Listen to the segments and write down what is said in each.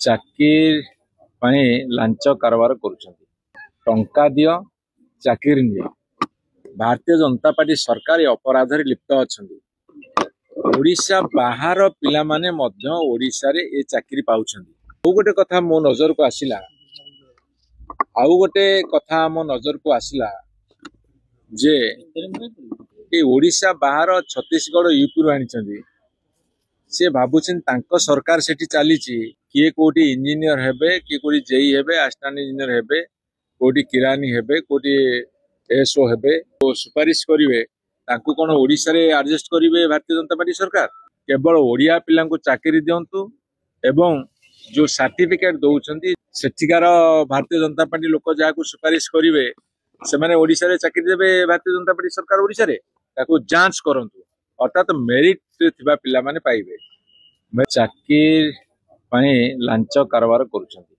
ଚାକିରି ପାଇଁ ଲାଞ୍ଚ କାରବାର କରୁଛନ୍ତି। ଟଙ୍କା ଦିଅ ଚାକିରି ନିଅ। ଭାରତୀୟ ଜନତା ପାର୍ଟି ସରକାର ଏ ଅପରାଧରେ ଲିପ୍ତ ଅଛନ୍ତି। ଓଡ଼ିଶା ବାହାର ପିଲାମାନେ ମଧ୍ୟ ଓଡ଼ିଶାରେ ଏ ଚାକିରି ପାଉଛନ୍ତି। ଆଉ ଗୋଟେ କଥା ମୋ ନଜରକୁ ଆସିଲା ଯେ ଏ ଓଡ଼ିଶା ବାହାର ଛତିଶଗଡ଼ ୟୁପିରୁ ଆଣିଛନ୍ତି। ସେ ଭାବୁଛନ୍ତି ତାଙ୍କ ସରକାର ସେଠି ଚାଲିଛି, କିଏ କୋଉଠି ଇଞ୍ଜିନିୟର ହେବେ, କିଏ କୋଉଠି ଜେଇ ହେବେ, ଆସିଷ୍ଟାଣ୍ଟ ଇଞ୍ଜିନିୟର ହେବେ, କୋଉଠି କିରାନୀ ହେବେ, କୋଉଠି ଏଏସଓ ହେବେ, ସୁପାରିଶ କରିବେ। ତାଙ୍କୁ କ'ଣ ଓଡ଼ିଶାରେ ଆଡଜଷ୍ଟ କରିବେ ଭାରତୀୟ ଜନତା ପାର୍ଟି ସରକାର? କେବଳ ଓଡ଼ିଆ ପିଲାଙ୍କୁ ଚାକିରି ଦିଅନ୍ତୁ ଏବଂ ଯୋଉ ସାର୍ଟିଫିକେଟ ଦଉଛନ୍ତି ସେଠିକାର ଭାରତୀୟ ଜନତା ପାର୍ଟି ଲୋକ ଯାହାକୁ ସୁପାରିଶ କରିବେ ସେମାନେ ଓଡ଼ିଶାରେ ଚାକିରି ଦେବେ। ଭାରତୀୟ ଜନତା ପାର୍ଟି ସରକାର ଓଡ଼ିଶାରେ ତାକୁ ଯାଞ୍ଚ କରନ୍ତୁ, ଅର୍ଥାତ ମେରିଟ ଥିବା ପିଲାମାନେ ପାଇବେ। ଚାକିରି ପାଇଁ ଲାଞ୍ଚ କାରବାର କରୁଛନ୍ତି।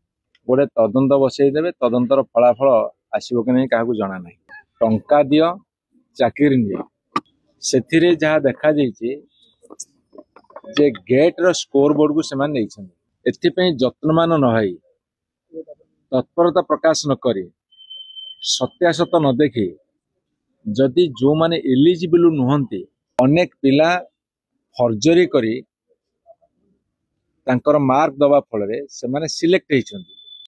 ଗୋଟେ ତଦନ୍ତ ବସେଇଦେବେ, ତଦନ୍ତର ଫଳାଫଳ ଆସିବ କି ନାହିଁ କାହାକୁ ଜଣା ନାହିଁ। ଟଙ୍କା ଦିଅ ଚାକିରି ନିଅ। ସେଥିରେ ଯାହା ଦେଖାଯାଇଛି ଯେ ଗେଟ୍ର ସ୍କୋର ବୋର୍ଡକୁ ସେମାନେ ନେଇଛନ୍ତି। ଏଥିପାଇଁ ଯତ୍ନମାନ ନ ହୋଇ, ତତ୍ପରତା ପ୍ରକାଶ ନ କରି, ସତ୍ୟାସତ ନ ଦେଖି, ଯଦି ଯେଉଁମାନେ ଏଲିଜିବଲ ନୁହନ୍ତି ଅନେକ ପିଲା ଫର୍ଜରୀ କରି ତାଙ୍କର ମାର୍କ ଦେବା ଫଳରେ ସେମାନେ ସିଲେକ୍ଟ ହେଇଛନ୍ତି।